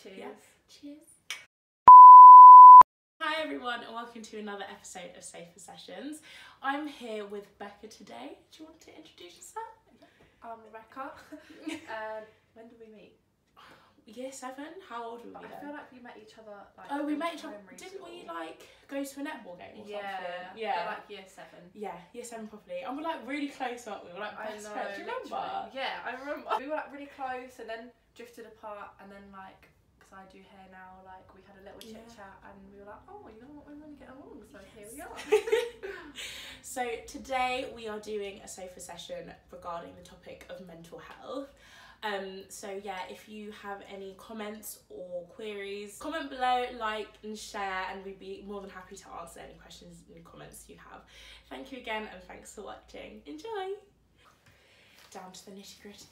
Cheers. Yeah. Cheers. Hi everyone and welcome to another episode of Safer Sessions. I'm here with Becca today. Do you want to introduce yourself? I'm Becca. When did we meet? Year 7? How old were we then? I feel like we met each other like we met each other. Didn't school. we like go to a netball game or something? Yeah. Like year 7. Yeah, year 7 properly. And we're like really close, aren't we? We're like best friends. Do you remember? Literally. Yeah, I remember. We were like really close and then drifted apart and then like, because I do hair now, like we had a little chit chat and we were like, oh, you know what, we're going to get along, so here we are. So today we are doing a Safer Session regarding the topic of mental health. So yeah, if you have any comments or queries, comment below, like and share, and we'd be more than happy to answer any questions and comments you have. Thank you again and thanks for watching. Enjoy! Down to the nitty gritty.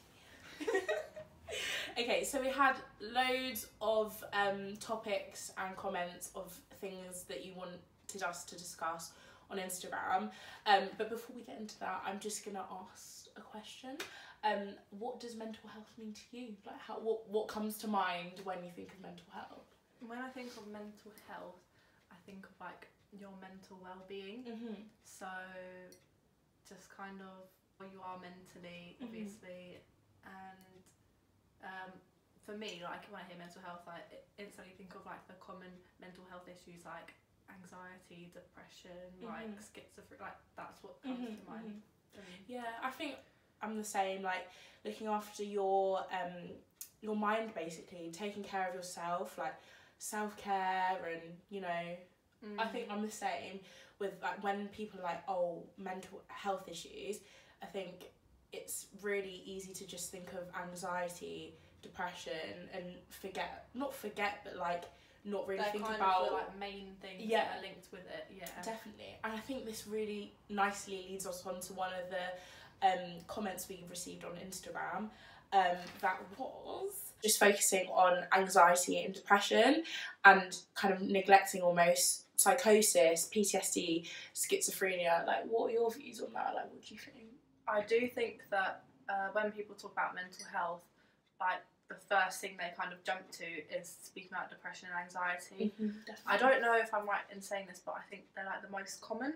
Okay, so we had loads of topics and comments of things that you wanted us to discuss on Instagram. But before we get into that, I'm just gonna ask a question. What does mental health mean to you? Like, what comes to mind when you think of mental health? When I think of mental health, I think of like your mental well-being. So just kind of where you are mentally, obviously, and for me, like when I hear mental health, I instantly think of like the common mental health issues like anxiety, depression, like schizophrenia. Like that's what comes to mind. Yeah, I think I'm the same. Like looking after your mind, basically taking care of yourself, like self-care, and you know, I think I'm the same with like when people are like, oh, mental health issues. I think it's really easy to just think of anxiety, depression, and not really They're think kind about of the like main things that are linked with it. Yeah, definitely. And I think this really nicely leads us on to one of the comments we received on Instagram. That was just focusing on anxiety and depression and kind of neglecting almost psychosis, PTSD, schizophrenia. Like, what are your views on that? Like, what do you think? I do think that when people talk about mental health, like the first thing they kind of jump to is speaking about depression and anxiety. I don't know if I'm right in saying this, but I think they're like the most common.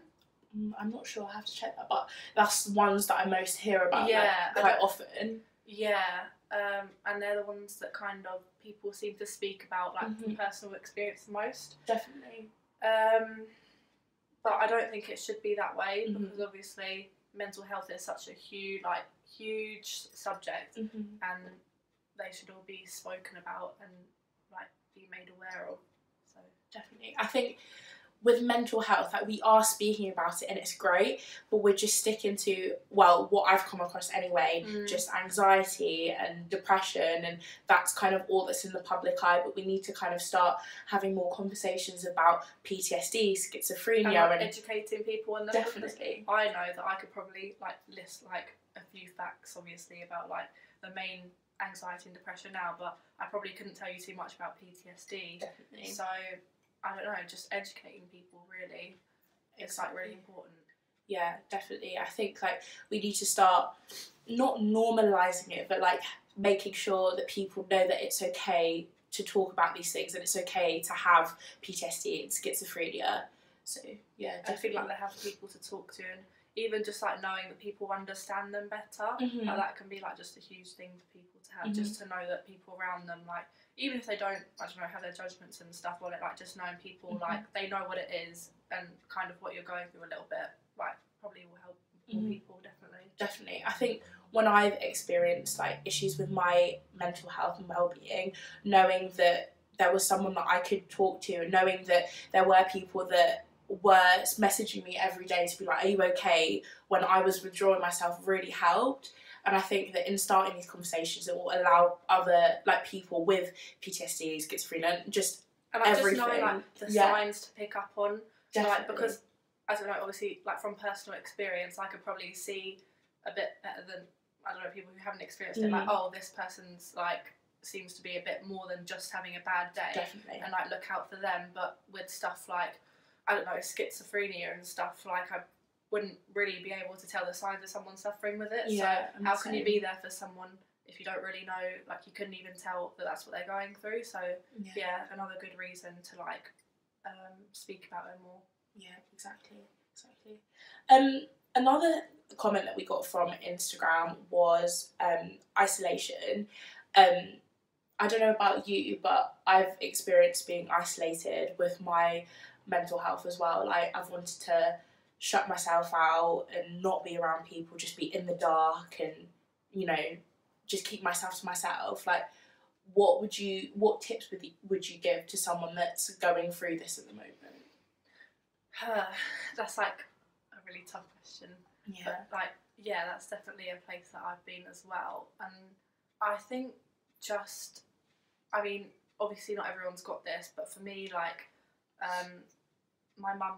I'm not sure, I have to check that, but that's the ones that I most hear about quite often. Yeah, and they're the ones that kind of people seem to speak about like from personal experience the most. Definitely. But I don't think it should be that way because obviously mental health is such a huge subject and they should all be spoken about and like be made aware of. So definitely, I think with mental health, like we are speaking about it and it's great, but we're just sticking to, well, what I've come across anyway, just anxiety and depression, and that's kind of all that's in the public eye. But we need to kind of start having more conversations about PTSD, schizophrenia, and educating people on them. Definitely. I know that I could probably like list like a few facts obviously about like the main anxiety and depression now, but I probably couldn't tell you too much about PTSD. Definitely. So I don't know, just educating people really is like really important. Yeah, definitely. I think like we need to start not normalising it, but like making sure that people know that it's okay to talk about these things and it's okay to have PTSD and schizophrenia. So yeah, definitely. I feel like they have people to talk to, and even just like knowing that people understand them better, like that can be like just a huge thing for people to have, just to know that people around them, like even if they don't, I don't know, have their judgments and stuff on it, like just knowing people like they know what it is and kind of what you're going through a little bit, like probably will help more people. Definitely. I think when I've experienced like issues with my mental health and well-being, knowing that there was someone that I could talk to and knowing that there were people that were messaging me every day to be like, are you okay, when I was withdrawing myself, really helped. And I think that in starting these conversations, it will allow other like people with PTSD, schizophrenia, just everything. Just knowing like the signs to pick up on. Definitely. Like, because I don't know, obviously like from personal experience, I could probably see a bit better than, I don't know, people who haven't experienced it, like, oh, this person's like seems to be a bit more than just having a bad day. Definitely. And like look out for them. But with stuff like, I don't know, schizophrenia and stuff, like I wouldn't really be able to tell the signs of someone suffering with it. Yeah, so how can you be there for someone if you don't really know, like you couldn't even tell that that's what they're going through. So yeah, another good reason to like speak about it more. Yeah, exactly. Another comment that we got from Instagram was isolation. I don't know about you, but I've experienced being isolated with my mental health as well. Like, I've wanted to shut myself out and not be around people, just be in the dark and, you know, just keep myself to myself. Like, what tips would you give to someone that's going through this at the moment? That's like a really tough question. Yeah. But like, yeah, that's definitely a place that I've been as well. And I think I mean, obviously not everyone's got this, but for me, like, my mum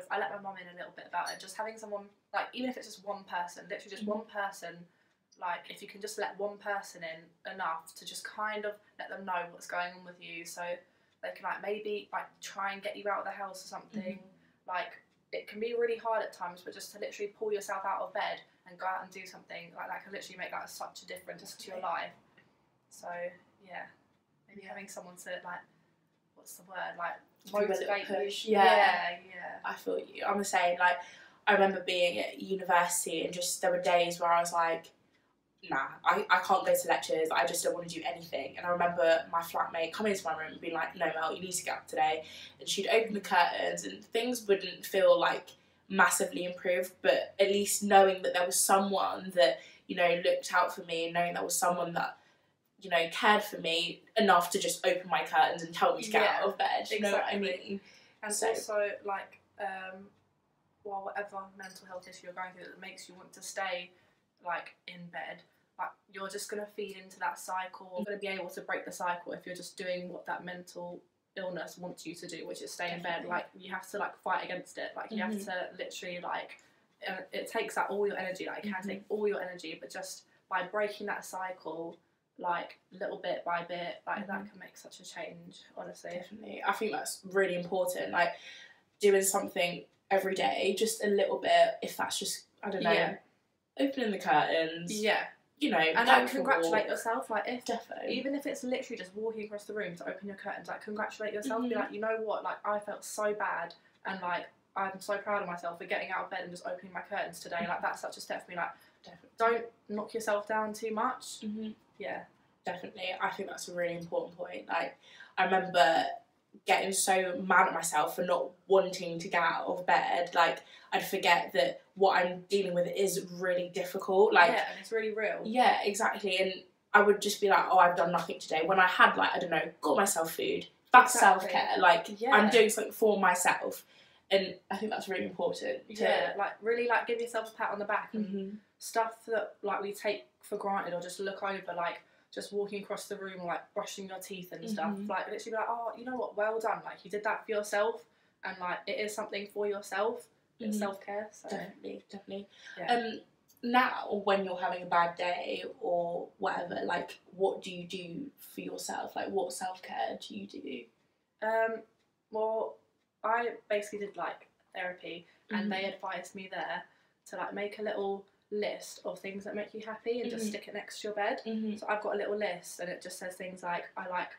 I let my mum in a little bit about it. Just having someone, like, even if it's just one person, literally just one person, like, if you can just let one person in enough to just kind of let them know what's going on with you, so they can, like, maybe, like, try and get you out of the house or something. Like, it can be really hard at times, but just to literally pull yourself out of bed and go out and do something, like, that can literally make, like, such a difference to your life. So, yeah. Maybe having someone to, like, what's the word, like, motivate you. Yeah. I feel you. I'm the same. Like, I remember being at university and just there were days where I was like, nah, I can't go to lectures, I just don't want to do anything. And I remember my flatmate coming into my room and being like, no, Mel, you need to get up today. And she'd open the curtains and things wouldn't feel like massively improved, but at least knowing that there was someone that, you know, looked out for me, and knowing there was someone that, you know, cared for me enough to just open my curtains and tell me to get out of bed. You know what I mean? And so, also, like, well, whatever mental health issue you're going through that makes you want to stay, like, in bed, like, you're just going to feed into that cycle. You're going to be able to break the cycle if you're just doing what that mental illness wants you to do, which is stay in bed. Like, you have to, like, fight against it. Like, you have to literally, like, it takes out all your energy. Like, it can take all your energy, but just by breaking that cycle, like, little bit by bit, like, that can make such a change, honestly. Definitely. I think that's really important. Like, doing something every day, just a little bit, if that's just, I don't know, opening the curtains. Yeah. You know, and, like, congratulate yourself. Like, even if it's literally just walking across the room to open your curtains, like, congratulate yourself. Be like, you know what, like, I felt so bad, and, like, I'm so proud of myself for getting out of bed and just opening my curtains today. Like, that's such a step for me. Like, don't knock yourself down too much. Yeah. Definitely. I think that's a really important point. Like, I remember getting so mad at myself for not wanting to get out of bed. Like, I'd forget that what I'm dealing with is really difficult. Like, yeah, and it's really real. Yeah, exactly. And I would just be like, oh, I've done nothing today. When I had, like, I don't know, got myself food. That's self-care. Like, I'm doing something for myself. And I think that's really important. Yeah, like, really, like, give yourself a pat on the back. And stuff that, like, we take for granted or just look over, like, just walking across the room, like, brushing your teeth and stuff. Like, literally be like, oh, you know what, well done. Like, you did that for yourself. And, like, it is something for yourself. It's self-care. So. Definitely. Yeah. Now, when you're having a bad day or whatever, like, what do you do for yourself? Like, what self-care do you do? Well, I basically did, like, therapy, and they advised me there to, like, make a little list of things that make you happy and just stick it next to your bed. So I've got a little list, and it just says things like, I like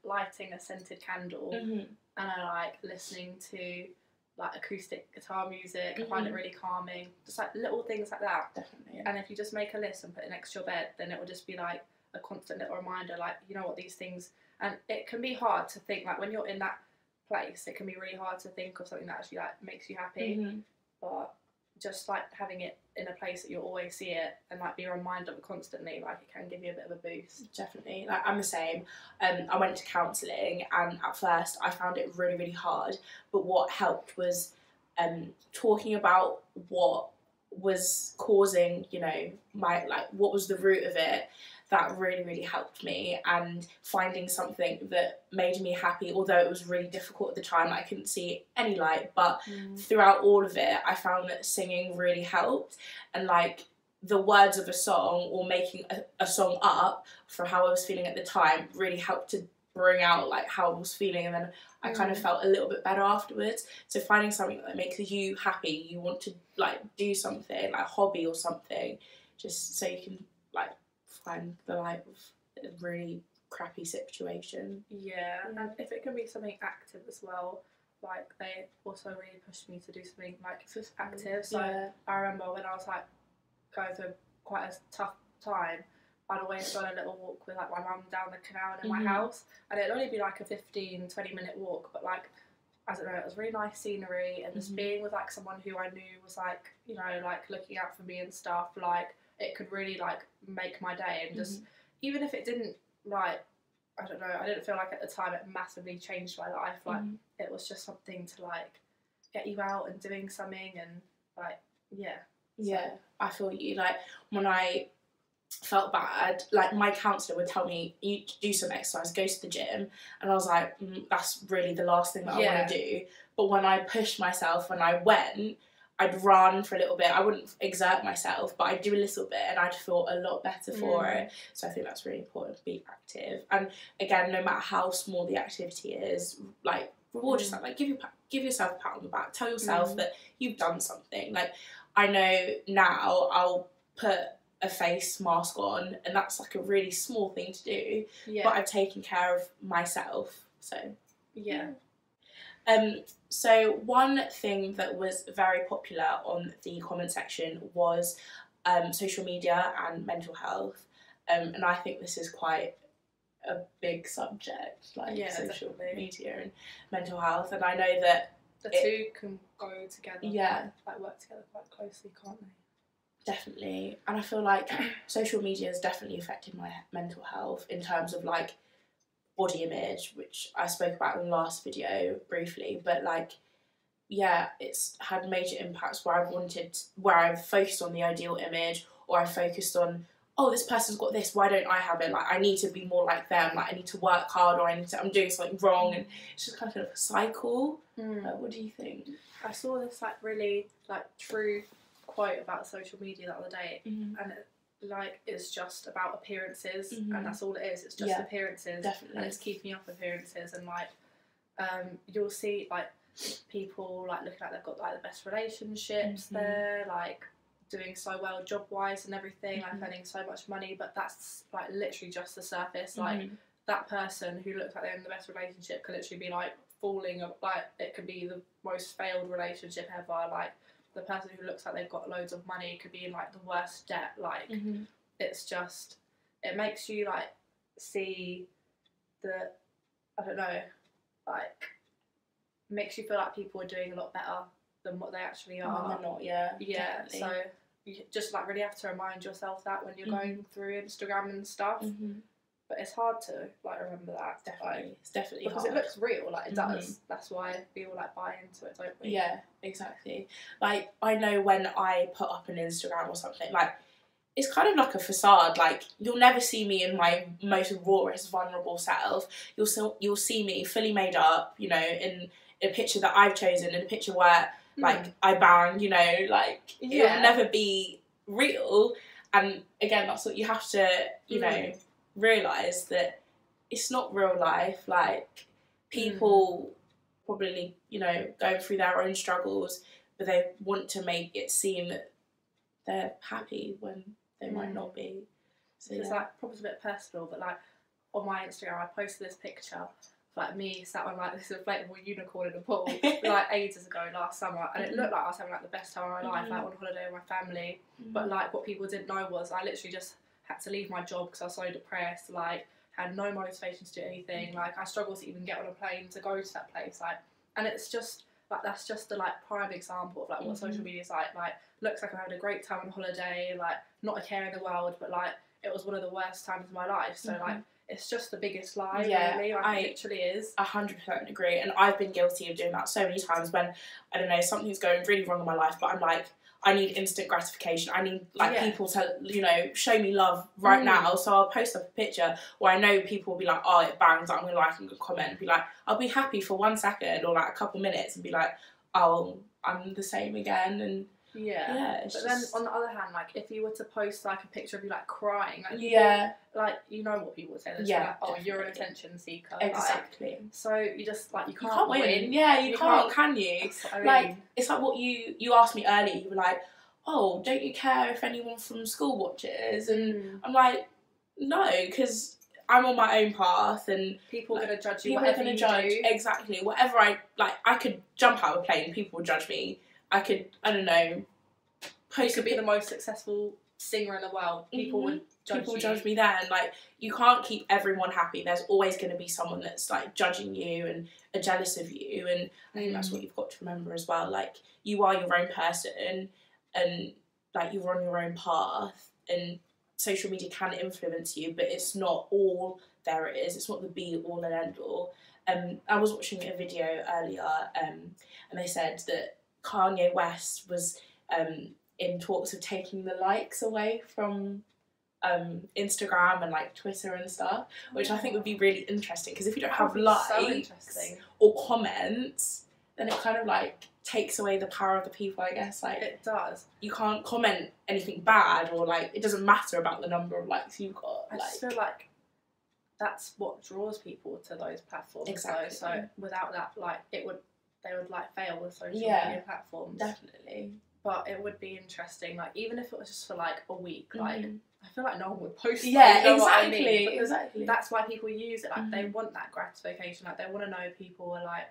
lighting a scented candle, and I like listening to, like, acoustic guitar music. I find it really calming. Just, like, little things like that. Definitely. Yeah. And if you just make a list and put it next to your bed, then it will just be, like, a constant little reminder, like, you know what, these things. And it can be hard to think, like, when you're in that place, it can be really hard to think of something that actually, like, makes you happy. But just, like, having it in a place that you'll always see it and, like, be reminded of it constantly, like, it can give you a bit of a boost. Definitely. Like, I'm the same. I went to counselling, and at first I found it really, really hard, but what helped was talking about what was causing, you know, my, like, what was the root of it. That really, really helped me, and finding something that made me happy, although it was really difficult at the time. I couldn't see any light, but throughout all of it, I found that singing really helped, and, like, the words of a song or making a song up for how I was feeling at the time really helped to bring out, like, how I was feeling, and then I kind of felt a little bit better afterwards. So finding something that makes you happy, you want to, like, do something, like a hobby or something, just so you can, like, find the light of a really crappy situation. Yeah, and if it can be something active as well, like they also really pushed me to do something like active. So I remember when I was like going through quite a tough time, I'd always go on a little walk with like my mum down the canal in my house, and it'd only be like a 15-20 minute walk, but like, I don't know, it was really nice scenery, and just being with like someone who I knew was like, you know, like looking out for me and stuff, like it could really like make my day. And just even if it didn't, like, I don't know, I didn't feel like at the time it massively changed my life, like it was just something to like get you out and doing something, and like I feel you. Like when I felt bad, like my counsellor would tell me, you do some exercise, go to the gym, and I was like, that's really the last thing that I want to do. But when I pushed myself, when I went, I'd run for a little bit. I wouldn't exert myself, but I'd do a little bit, and I'd feel a lot better for it. So I think that's really important, to be active. And again, no matter how small the activity is, like reward yourself, like give yourself a pat on the back, tell yourself that you've done something. Like I know now I'll put a face mask on, and that's like a really small thing to do, but I've taken care of myself. So so one thing that was very popular on the comment section was social media and mental health, and I think this is quite a big subject, like social media and mental health, and I know that the two can go together, like work together quite closely, can't they? Definitely. And I feel like social media has definitely affected my mental health in terms of like body image, which I spoke about in the last video briefly, but like it's had major impacts where I've focused on the ideal image, or I've focused on, oh, this person's got this, why don't I have it? Like I need to be more like them, like I need to work hard, or I'm doing something wrong, and it's just kind of a cycle. Like, what do you think? I saw this like really like true quote about social media the other day, and it's just about appearances, and that's all it is. It's just appearances, and it's keeping up appearances, and like you'll see like people like looking like they've got like the best relationships, they're like doing so well job wise and everything, like earning so much money, but that's like literally just the surface. Like that person who looks like they're in the best relationship could literally be like falling, like it could be the most failed relationship ever. Like the person who looks like they've got loads of money could be in like the worst debt. Like it's just, it makes you like see the, I don't know, like makes you feel like people are doing a lot better than what they actually are. When they're not, definitely. So you just like really have to remind yourself that when you're going through Instagram and stuff. But it's hard to like remember that. Definitely, like, it's definitely because hard. it looks real, like it does. That's why people like buy into it, don't we? Yeah, exactly. Like I know when I put up an Instagram or something, like it's kind of like a facade. Like you'll never see me in my most rawest, vulnerable self. You'll see me fully made up, you know, in a picture that I've chosen, in a picture where like I bang, you know, like it'll never be real. And again, that's what you have to, you know, realise that it's not real life. Like people probably, you know, going through their own struggles, but they want to make it seem that they're happy when they might not be. So it's like probably a bit personal, but like on my Instagram I posted this picture of like me sat on like this inflatable unicorn in a pool like ages ago last summer, and it looked like I was having like the best time of my life, like on holiday with my family. But like what people didn't know was I literally just had to leave my job because I was so depressed, like had no motivation to do anything, like I struggled to even get on a plane to go to that place, like, and it's just like that's just the like prime example of like what social media is like looks like I'm having a great time on holiday, like not a care in the world, but like it was one of the worst times of my life. So like it's just the biggest lie, really. Like, it literally is. 100% agree, and I've been guilty of doing that so many times when, I don't know, something's going really wrong in my life, but I'm like, I need instant gratification. I need like people to, you know, show me love right now. So I'll post up a picture where I know people will be like, oh, it bangs, like, I'm going to like and comment, and be like, I'll be happy for 1 second or like a couple minutes and be like, oh, I'm the same again. And but then on the other hand, like if you were to post like a picture of you like crying, like like you know what people would say, like, oh, you're an attention seeker, exactly. Like, so you just like you can't can't win. Yeah, you can't, can you? Like it's like what you asked me earlier. You were like, oh, don't you care if anyone from school watches? And I'm like, no, because I'm on my own path, and people are gonna judge you. People are gonna judge exactly whatever I could jump out of a plane, people would judge me. I could, I don't know, you could be the most successful singer in the world. People would judge me then. Like, you can't keep everyone happy. There's always going to be someone that's like judging you and are jealous of you, and I think that's what you've got to remember as well. Like, you are your own person, and like, you're on your own path, and social media can influence you, but it's not all there is. It's not the be all and end all. I was watching a video earlier, and they said that Kanye West was in talks of taking the likes away from Instagram and like Twitter and stuff, which I think would be really interesting, because if you don't have likes or comments, then it kind of like takes away the power of the people, I guess. Like, it does. You can't comment anything bad, or like, it doesn't matter about the number of likes you've got. I just feel like that's what draws people to those platforms. Exactly. So without that, like, they would like fail with social media platforms. Definitely. But it would be interesting, like, even if it was just for like a week, like, I feel like no one would post. Yeah, you know exactly. What I mean? Exactly. That's why people use it. Like, they want that gratification. Like, they want to know people are like,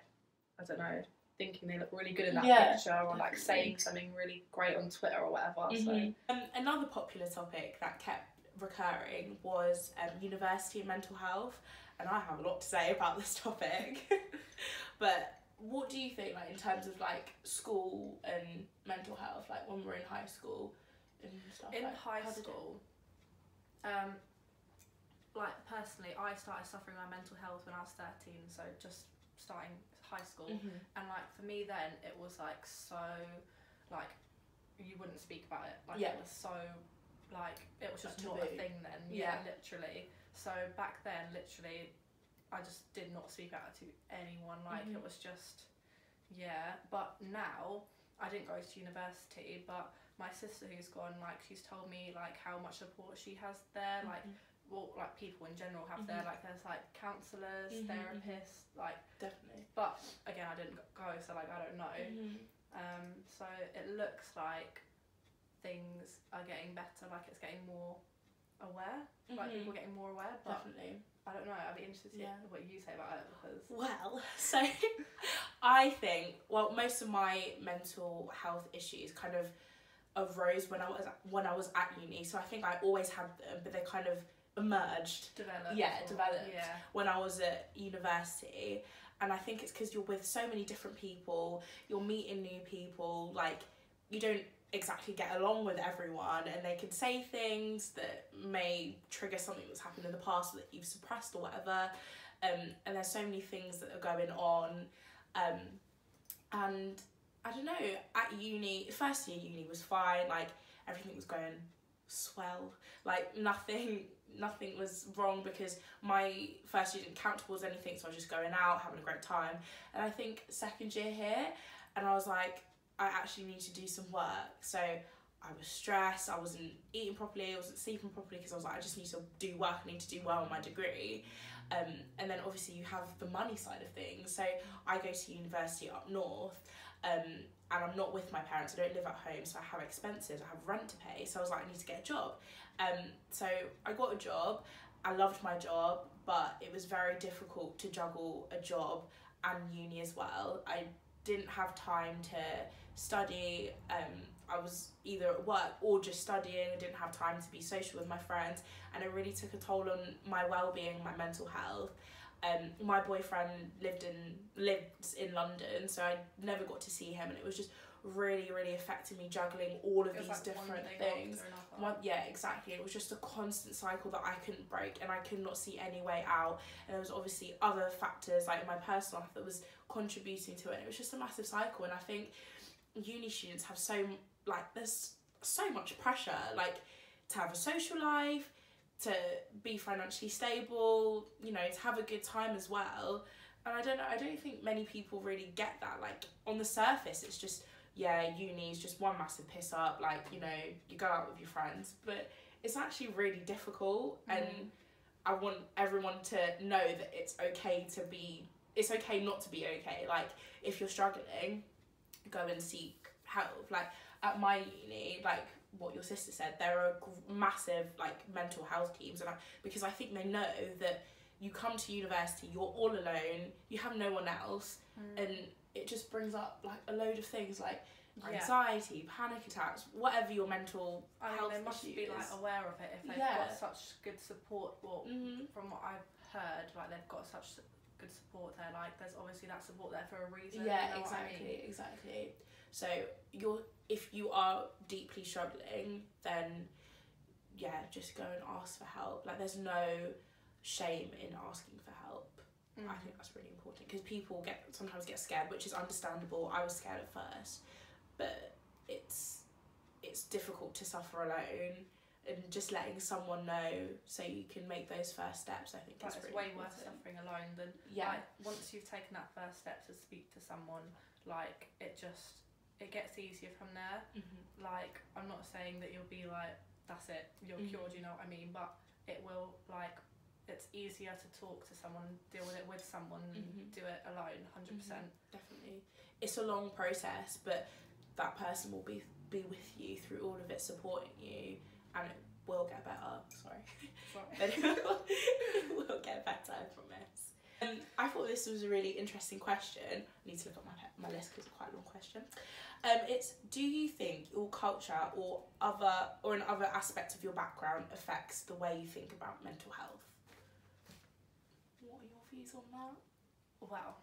I don't know, thinking they look really good in that picture, or like saying something really great on Twitter or whatever. So another popular topic that kept recurring was university and mental health, and I have a lot to say about this topic. But what do you think, like, in terms of like school and mental health, like when we're in high school and stuff? In high school, like, personally, I started suffering my mental health when I was 13, so just starting high school, and like, for me then, it was like, so like, you wouldn't speak about it, like, it was so like, it was just not a thing then. Literally. So back then, literally, I just did not speak about it to anyone. Like, it was just, but now I didn't go to university, but my sister who's gone, like, she's told me like how much support she has there, like, well, like, people in general have there, like, there's like counsellors, therapists, like, definitely. But again, I didn't go, so like, I don't know. So it looks like things are getting better, like, it's getting more aware, like, people are getting more aware, but definitely. I don't know, I'd be interested to hear what you say about it, because... Well, so I think, most of my mental health issues kind of arose when I was at uni, so I think I always had them, but they kind of developed when I was at university. And I think it's because you're with so many different people, you're meeting new people, like, you don't exactly get along with everyone, and they can say things that may trigger something that's happened in the past that you've suppressed or whatever, and there's so many things that are going on, and I don't know, at uni, first year uni was fine, like, everything was going swell, like, nothing was wrong, because my first year didn't count towards anything, so I was just going out, having a great time. And I think second year here, and I was like, I actually need to do some work. So I was stressed, I wasn't eating properly, I wasn't sleeping properly, because I was like, I just need to do work, I need to do well on my degree. And then obviously you have the money side of things. So I go to university up north, and I'm not with my parents, I don't live at home, so I have expenses, I have rent to pay, so I was like, I need to get a job. So I got a job, I loved my job, but it was very difficult to juggle a job and uni as well. I didn't have time to study, I was either at work or just studying, I didn't have time to be social with my friends, and it really took a toll on my well-being, my mental health. My boyfriend lives in London, so I never got to see him, and it was just really affecting me, juggling all of these different things. Yeah, exactly. It was just a constant cycle that I couldn't break, and I could not see any way out. And there was obviously other factors like my personal life that was contributing to it. It was just a massive cycle, and I think uni students have there's so much pressure, like, to have a social life, to be financially stable, you know, to have a good time as well. And I don't think many people really get that. Like, on the surface, it's just, uni is just one massive piss up, like, you know, you go out with your friends, but it's actually really difficult, and I want everyone to know that it's okay not to be okay. Like, if you're struggling, go and seek help. Like, at my uni, like, what your sister said, there are massive like mental health teams, and because I think they know that you come to university, you're all alone, you have no one else, and it just brings up like a load of things like anxiety, panic attacks, whatever your mental health they must issue be is. like aware of it if they've got such good support. Well, from what I've heard, like they've got such good support there. Like there's obviously that support there for a reason. Yeah, you know exactly. So if you are deeply struggling, then just go and ask for help. Like there's no shame in asking for help. I think that's really important because people sometimes get scared, which is understandable. I was scared at first, but it's difficult to suffer alone, and just letting someone know so you can make those first steps, I think is really way important. worth suffering alone than like once you've taken that first step to speak to someone, like it gets easier from there. Like I'm not saying that you'll be like that's it, you're cured, you know what I mean, but it will, like, it's easier to talk to someone, deal with it with someone, and do it alone. 100%. Definitely, it's a long process, but that person will be with you through all of it, supporting you, and it will get better. Sorry. But it will get better, I promise. I thought this was a really interesting question. I need to look at my list because it's quite a long question. It's, do you think your culture or in other aspects of your background affects the way you think about mental health? What are your views on that? Well,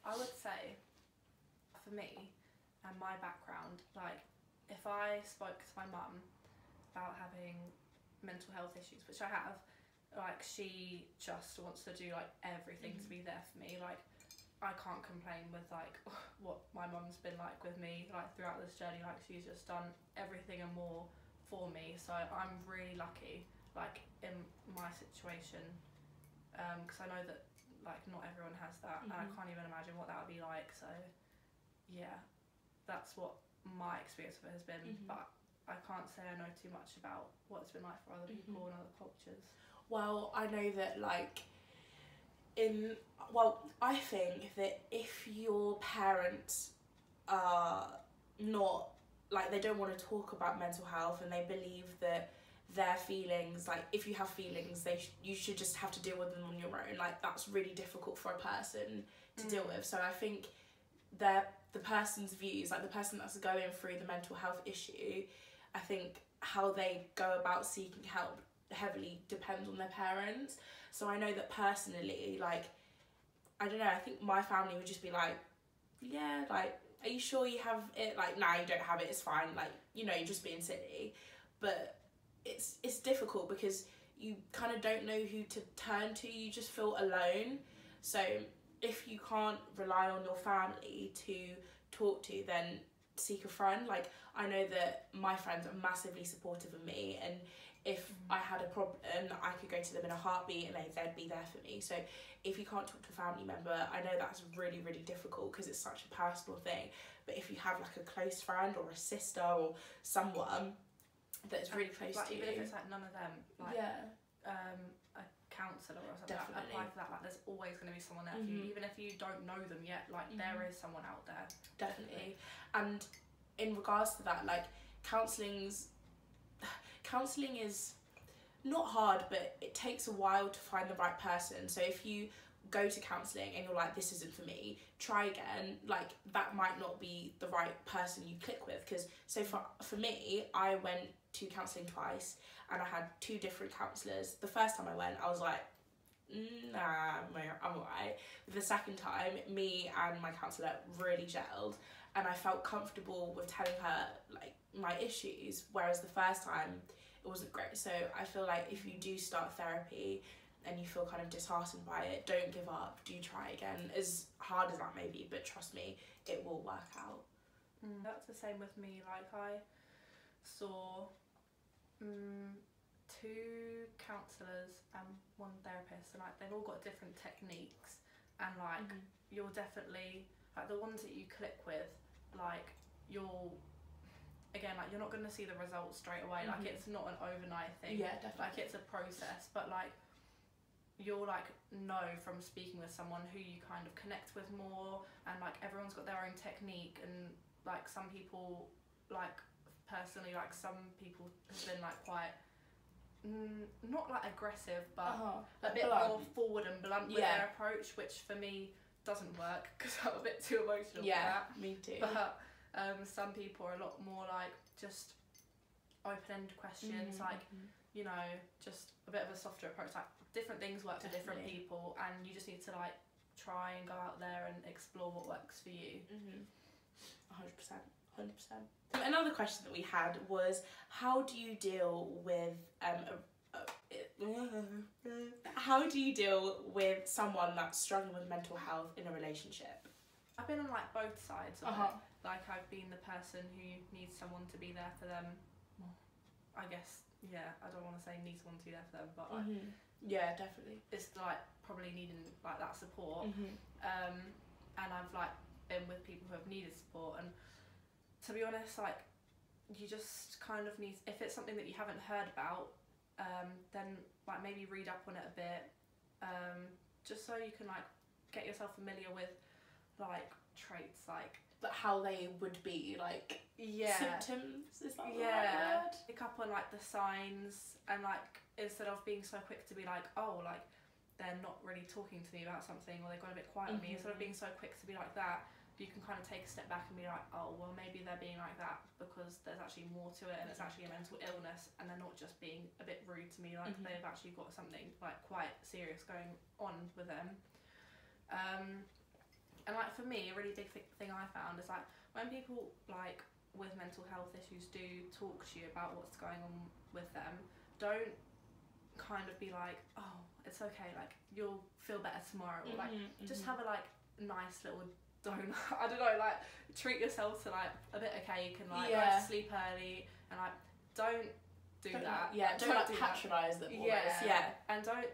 I would say, for me and my background, like, if I spoke to my mum about having mental health issues, which I have, like, she just wants to do, like, everything to be there for me. Like, I can't complain with, like, what my mum's been like with me, like, throughout this journey. Like, she's just done everything and more for me. So I'm really lucky, like, in my situation, because I know that, like, not everyone has that, and I can't even imagine what that would be like. So yeah, that's what my experience of it has been, but I can't say I know too much about what it's been like for other people and other cultures. Well, I know that, like, I think that if your parents are not, like, they don't want to talk about mental health, and they believe that their feelings, like, if you have feelings, you should just have to deal with them on your own, like, that's really difficult for a person to deal with. So I think the person's views, like, the person that's going through the mental health issue, I think how they go about seeking help heavily depends on their parents. So I know that personally, like, I don't know, I think my family would just be like, yeah, like, are you sure you have it? Like, nah, you don't have it, it's fine, like, you know, you're just being silly. But it's difficult because you kind of don't know who to turn to, you just feel alone. So if you can't rely on your family to talk to, then seek a friend. Like, I know that my friends are massively supportive of me, and if I had a problem, I could go to them in a heartbeat and they'd be there for me. So if you can't talk to a family member, I know that's really, really difficult because it's such a personal thing. But if you have, like, a close friend or a sister or someone that's really close like, to even you, if it's like none of them, like, a counsellor or something, like, apply for that. Like, there's always going to be someone there for you, even if you don't know them yet. Like, there is someone out there. Definitely. And in regards to that, like, counselling is not hard, but it takes a while to find the right person. So if you go to counselling and you're like, this isn't for me, try again. Like, that might not be the right person you click with. Because so for me, I went to counselling twice, and I had 2 different counsellors. The first time I went, I was like, nah, I'm alright. The second time, me and my counsellor really gelled, and I felt comfortable with telling her, like, my issues, whereas the first time it wasn't great. So I feel like if you do start therapy and you feel kind of disheartened by it, don't give up, do try again, as hard as that may be, but trust me, it will work out. That's the same with me. Like, I saw 2 counsellors and 1 therapist, and, like, they've all got different techniques, and, like, you'll definitely, like, the ones that you click with, like, you're not going to see the results straight away. Like, it's not an overnight thing. Yeah, definitely. Like, it's a process, but, like, you'll, like, know from speaking with someone who you kind of connect with more, and, like, everyone's got their own technique, and, like, some people, like, personally, like some people have been like quite not like aggressive, but a bit blunt. more forward and blunt with their approach, which for me doesn't work because I'm a bit too emotional for that. Me too. But some people are a lot more like just open-ended questions, like you know, just a bit of a softer approach. Like different things work for different people, and you just need to like try and go out there and explore what works for you. 100%. Another question that we had was, how do you deal with someone that's struggling with mental health in a relationship? I've been on like both sides of it. Like I've been the person who needs someone to be there for them. I guess, I don't want to say need someone to be there for them, but like yeah, definitely, it's like probably needing like that support. And I've like been with people who have needed support, and to be honest, like you just kind of need, if it's something that you haven't heard about, then like maybe read up on it a bit, just so you can like get yourself familiar with like traits, like how they would be, like symptoms, is that the right word? Pick up on like the signs, and like instead of being so quick to be like, oh, like they're not really talking to me about something, or they've gone a bit quiet on me, instead of being so quick to be like that, you can kind of take a step back and be like, oh, well, maybe they're being like that because there's actually more to it, and it's actually a mental illness, and they're not just being a bit rude to me, like they've actually got something like quite serious going on with them. And like for me, a really big thing I found is like when people like with mental health issues do talk to you about what's going on with them, don't kind of be like, oh, it's okay, like you'll feel better tomorrow, or like just have a like nice little donut. I don't know, like treat yourself to like a bit of cake and like go to sleep early, and like don't do that. Don't like patronise them almost. And don't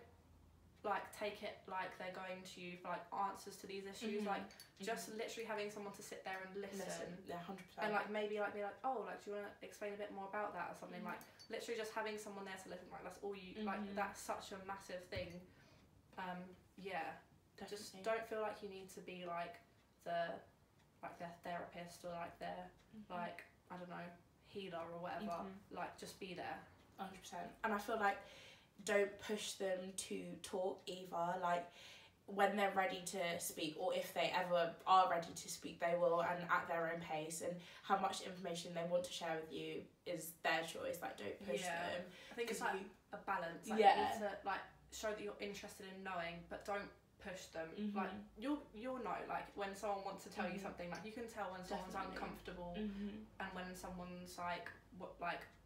like take it like they're going to you for like answers to these issues. Like just literally having someone to sit there and listen. 100%. And like maybe like be like, oh, like do you want to explain a bit more about that or something? Like literally just having someone there to listen, like that's all you like, that's such a massive thing. Definitely. Just don't feel like you need to be like their therapist or like their like, I don't know, healer or whatever. Like just be there. 100%. And I feel like don't push them to talk either. Like when they're ready to speak, or if they ever are ready to speak, they will, and at their own pace, and how much information they want to share with you is their choice. Like don't push them. I think it's like a balance. Like you need to like show that you're interested in knowing, but don't push them. Like you'll know like when someone wants to tell you something, like you can tell when someone's uncomfortable and when someone's like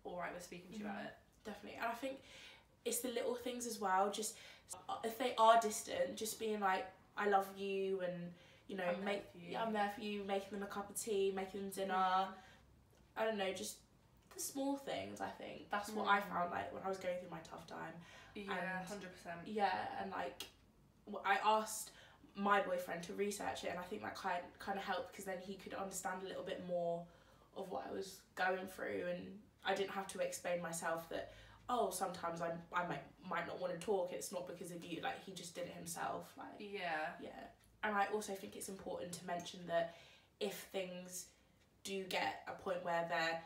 alright with speaking to you about it. Definitely. And I think it's the little things as well, just if they are distant, just being like, I love you, and you know, I'm there for you, making them a cup of tea, making them dinner. I don't know, just the small things. I think that's what I found like when I was going through my tough time. 100%. And like I asked my boyfriend to research it, and I think that kind of helped, because then he could understand a little bit more of what I was going through, and I didn't have to explain myself that, oh, sometimes I might not want to talk, it's not because of you, like he just did it himself. Like and I also think it's important to mention that if things do get a point where they're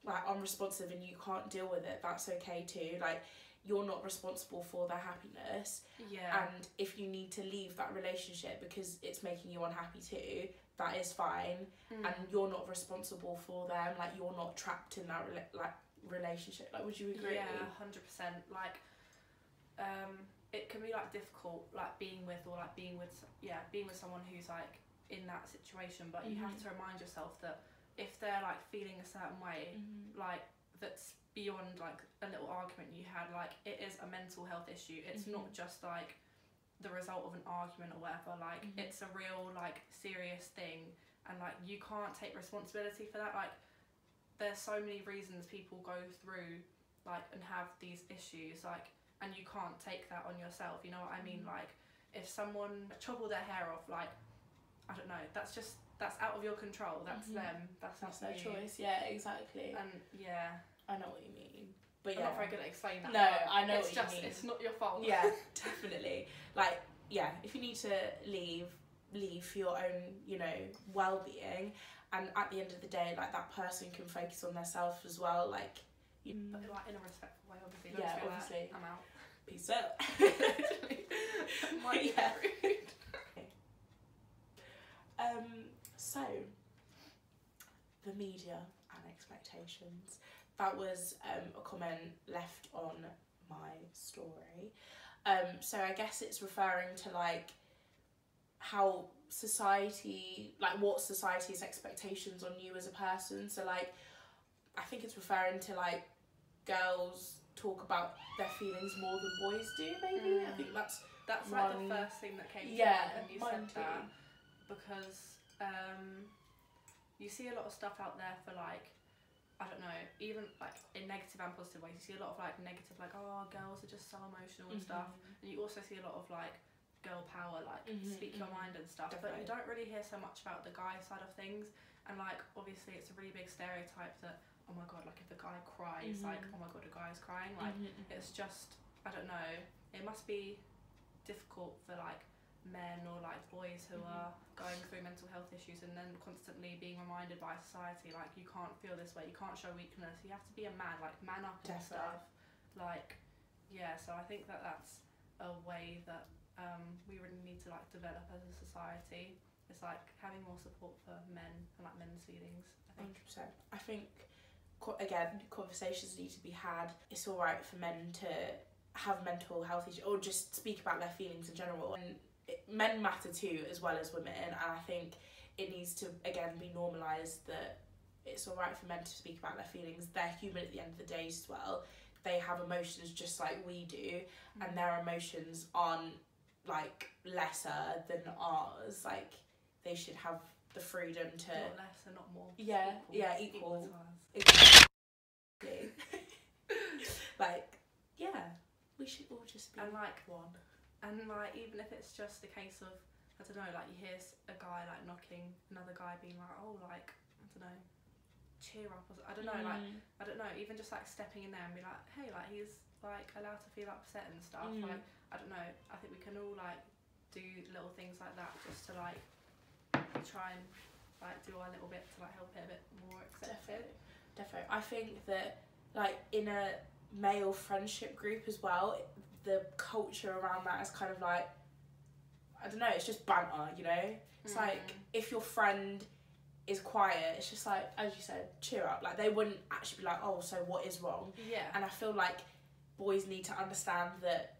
like unresponsive and you can't deal with it, that's okay too. Like you're not responsible for their happiness, and if you need to leave that relationship because it's making you unhappy too, that is fine. And you're not responsible for them, like you're not trapped in that relationship. Like would you agree? 100%. Like it can be like difficult like being with someone who's like in that situation, but you have to remind yourself that if they're like feeling a certain way, like that's beyond like a little argument you had, like it is a mental health issue. It's not just like the result of an argument or whatever, like it's a real like serious thing, and like you can't take responsibility for that. Like there's so many reasons people go through like and have these issues, like, and you can't take that on yourself, you know what I mean? Like if someone chopped their hair off, like I don't know, that's out of your control. That's them. That's their choice. Yeah, exactly. And I know what you mean. But I'm not very good at explaining that. No, I know what you mean. It's not your fault. Yeah, definitely. Like, if you need to leave for your own, you know, well-being. and at the end of the day, like, that person can focus on themselves as well, like, but like in a respectful way, obviously. Yeah, Don't feel obviously. like I'm out. Peace out. Might be Yeah. rude. So, the media and expectations. That was a comment left on my story. So I guess it's referring to like how society, like what society's expectations on you as a person. So like, I think it's referring to like girls talk about their feelings more than boys do, maybe. I think that's like the first thing that came to yeah, mind when you said that, because you see a lot of stuff out there for like, I don't know, even like in negative and positive ways. You see a lot of like negative, like, oh, girls are just so emotional and stuff, and you also see a lot of like girl power, like speak your mind and stuff. Definitely. But you don't really hear so much about the guy side of things, and like obviously it's a really big stereotype that, oh my god, like if a guy cries, like, oh my god, a guy's crying, like it's just, I don't know, it must be difficult for like men or like boys who are going through mental health issues and then constantly being reminded by society like, you can't feel this way, you can't show weakness, you have to be a man, like man up and stuff, like, yeah. So I think that that's a way that we really need to like develop as a society. It's like having more support for men and like men's feelings, I think. 100%. I think, again, conversations need to be had. It's alright for men to have mental health issues or just speak about their feelings in general, and men matter too as well as women, and I think it needs to again be normalised that it's alright for men to speak about their feelings. They're human at the end of the day as well. They have emotions just like we do, and their emotions aren't like lesser than ours. Like, they should have the freedom to not lesser, not more. Equal. Exactly. Like, yeah, we should all just be and like one. And like, even if it's just a case of, I don't know, like you hear a guy like knocking another guy, being like, oh, like, I don't know, cheer up, or I don't know, like, I don't know, even just like stepping in there and be like, hey, like, he's like allowed to feel upset and stuff. Like, I don't know, I think we can all like do little things like that just to like try and like do our little bit to like help it a bit more accepted. Definitely. I think that like in a male friendship group as well, the culture around that is kind of like, I don't know, it's just banter, you know? It's like, if your friend is quiet, it's just like, as you said, cheer up. Like, they wouldn't actually be like, oh, so what is wrong? Yeah. And I feel like boys need to understand that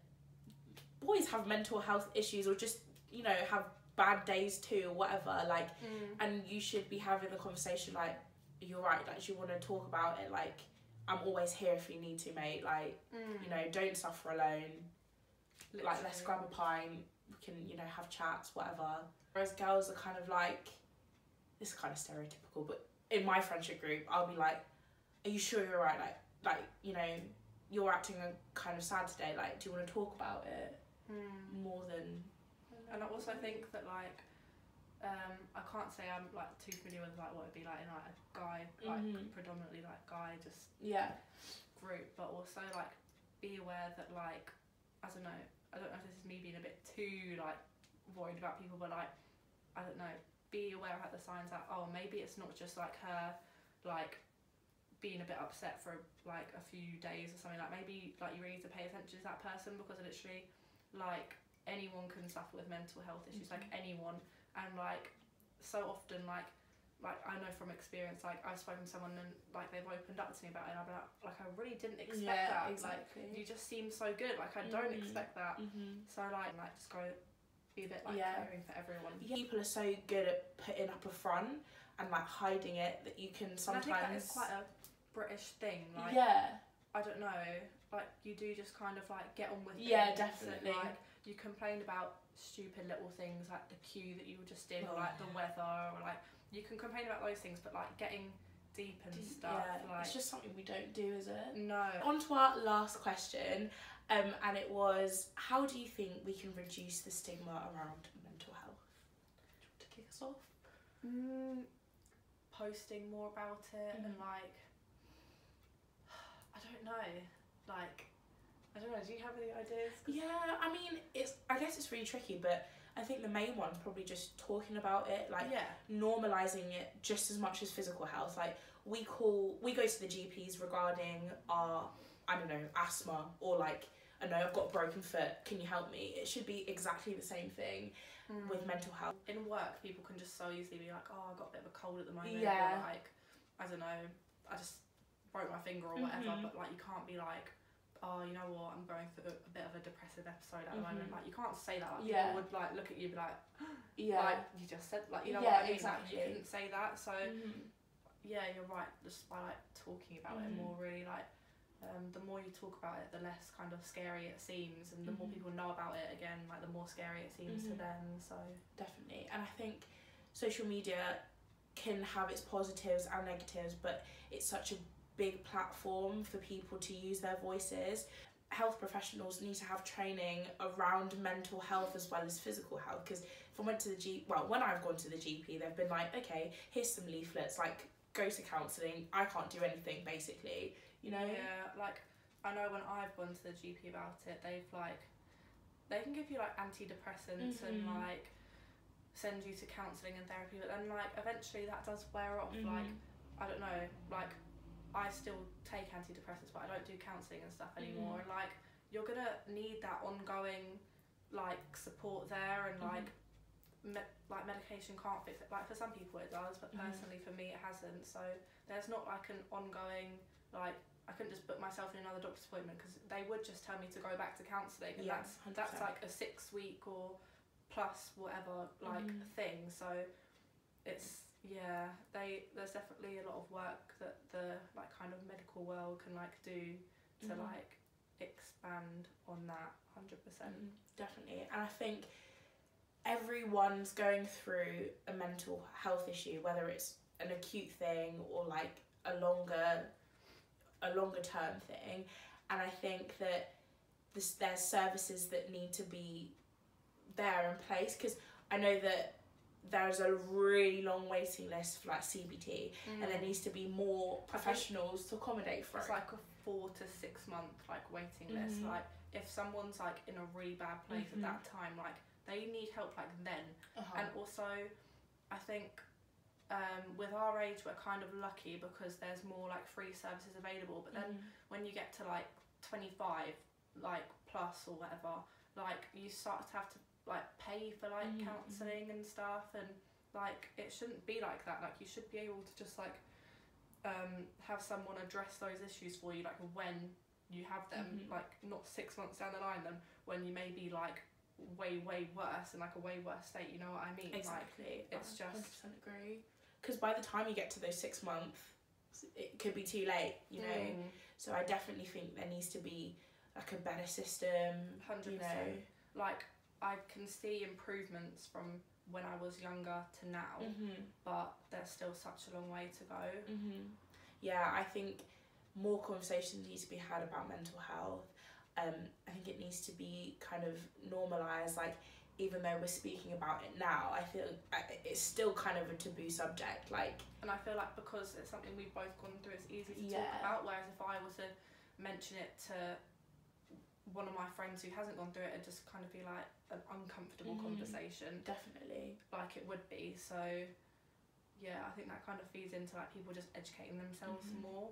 boys have mental health issues, or just, you know, have bad days too, or whatever, like, and you should be having the conversation like, you're right, like, do you want to talk about it? Like, I'm always here if you need to, mate. Like, you know, don't suffer alone. Literally. Like, let's grab a pint. We can, you know, have chats, whatever. Whereas girls are kind of like, this is kind of stereotypical, but in my friendship group, I'll be like, are you sure you're right? Like, you know, you're acting kind of sad today. Like, do you want to talk about it? More than... And I also think that, like, I can't say I'm like too familiar with like what it'd be like in like a guy, like predominantly like guy just group, but also like be aware that like, I don't know if this is me being a bit too like worried about people, but like, I don't know, be aware of like the signs that, oh, maybe it's not just like her like being a bit upset for like a few days or something. Like, maybe like you really need to pay attention to that person, because literally like anyone can suffer with mental health issues, like anyone. And like, so often like I know from experience, like I've spoken to someone and like they've opened up to me about it, and I'll be like I really didn't expect that. Exactly. Like, you just seem so good, like I don't expect that. So like just go be a bit like caring for everyone. People are so good at putting up a front and like hiding it that you can sometimes... And I think that is quite a British thing, like, I don't know, like you do just kind of like get on with things. Yeah, definitely. And, like, you complain about stupid little things like the queue that you were just in, or like the weather, or like you can complain about those things, but like getting deep and stuff, like, it's just something we don't do, is it? No. On to our last question, and it was, how do you think we can reduce the stigma around mental health? Do you want to kick us off? Posting more about it, and like, I don't know, like, I don't know, do you have any ideas? Yeah, I mean, I guess it's really tricky, but I think the main one's probably just talking about it, like normalising it just as much as physical health. Like we go to the GPs regarding our, I don't know, asthma, or like, I know I've got a broken foot, can you help me? It should be exactly the same thing with mental health. In work, people can just so easily be like, oh, I've got a bit of a cold at the moment, yeah, or like, I don't know, I just broke my finger or whatever, but like you can't be like, oh, you know what, I'm going through a bit of a depressive episode at the moment. Like you can't say that. Like people would like look at you and be like, like you just said, like, you know what I mean? Exactly. Like, you couldn't say that. So yeah, you're right. Just by like talking about it more, really, like the more you talk about it, the less kind of scary it seems, and the more people know about it, again, like the more scary it seems to them. So definitely. And I think social media can have its positives and negatives, but it's such a big platform for people to use their voices. Health professionals need to have training around mental health as well as physical health, because if I went to the when I've gone to the GP, they've been like, okay, here's some leaflets, like go to counselling, I can't do anything, basically, you know? Yeah, like I know when I've gone to the GP about it, they can give you like antidepressants and like send you to counselling and therapy, but then like eventually that does wear off. Like I don't know, like I still take antidepressants, but I don't do counselling and stuff anymore. And like you're gonna need that ongoing like support there, and like medication can't fix it. Like for some people it does, but personally for me it hasn't. So there's not like an ongoing, like I couldn't just book myself in another doctor's appointment, because they would just tell me to go back to counselling, and that's like a 6 week or plus whatever like thing. So it's there's definitely a lot of work that the like kind of medical world can like do to like expand on that 100%. Definitely. And I think everyone's going through a mental health issue, whether it's an acute thing or like a longer term thing, and I think that there's services that need to be there in place, because I know that there's a really long waiting list for like CBT, and there needs to be more professionals to accommodate for it. It's like a 4 to 6 month like waiting list. Like if someone's like in a really bad place at that time, like they need help like then. And also I think with our age we're kind of lucky because there's more like free services available, but then when you get to like 25 like plus or whatever, like you start to have to like pay for like counselling and stuff, and like it shouldn't be like that. Like you should be able to just like have someone address those issues for you like when you have them, like not 6 months down the line, then when you may be like way worse, in like a way worse state, you know what I mean? Exactly. Like, it's just 100% agree, because by the time you get to those 6 months it could be too late, you know. So I definitely think there needs to be like a better system. 100%. You know, like I can see improvements from when I was younger to now, but there's still such a long way to go. Yeah, I think more conversations need to be had about mental health. I think it needs to be kind of normalised. Like even though we're speaking about it now, I feel it's still kind of a taboo subject. Like, and I feel like because it's something we've both gone through, it's easy to talk about. Whereas if I were to mention it to one of my friends who hasn't gone through it, it'd just kind of be like an uncomfortable conversation. Definitely. Like it would be. So yeah, I think that kind of feeds into like people just educating themselves more.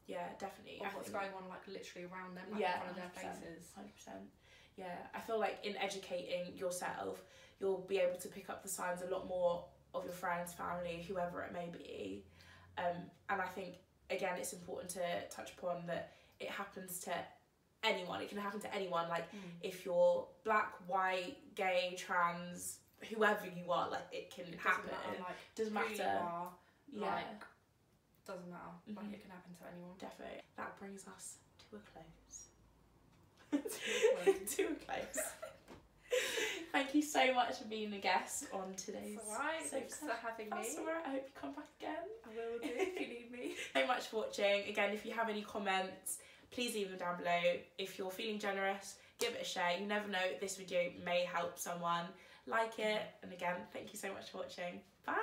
Yeah, definitely. Of what's going on like literally around them, like in front of their faces. 100%. Yeah, I feel like in educating yourself, you'll be able to pick up the signs a lot more of your friends, family, whoever it may be. And I think, again, it's important to touch upon that it happens to anyone. It can happen to anyone. Like, if you're black, white, gay, trans, whoever you are, like, it can happen. Doesn't matter. Doesn't matter. Who you are, like, doesn't matter. Like, it can happen to anyone. Definitely. That brings us to a close. To a close. Thank you so much for being a guest on today's. It's alright. Thanks for having me. That's alright. I hope you come back again. I will do if you need me. Thank you so much for watching. Again, if you have any comments, please leave them down below. If you're feeling generous, give it a share. You never know, this video may help someone. Like it. And again, thank you so much for watching. Bye.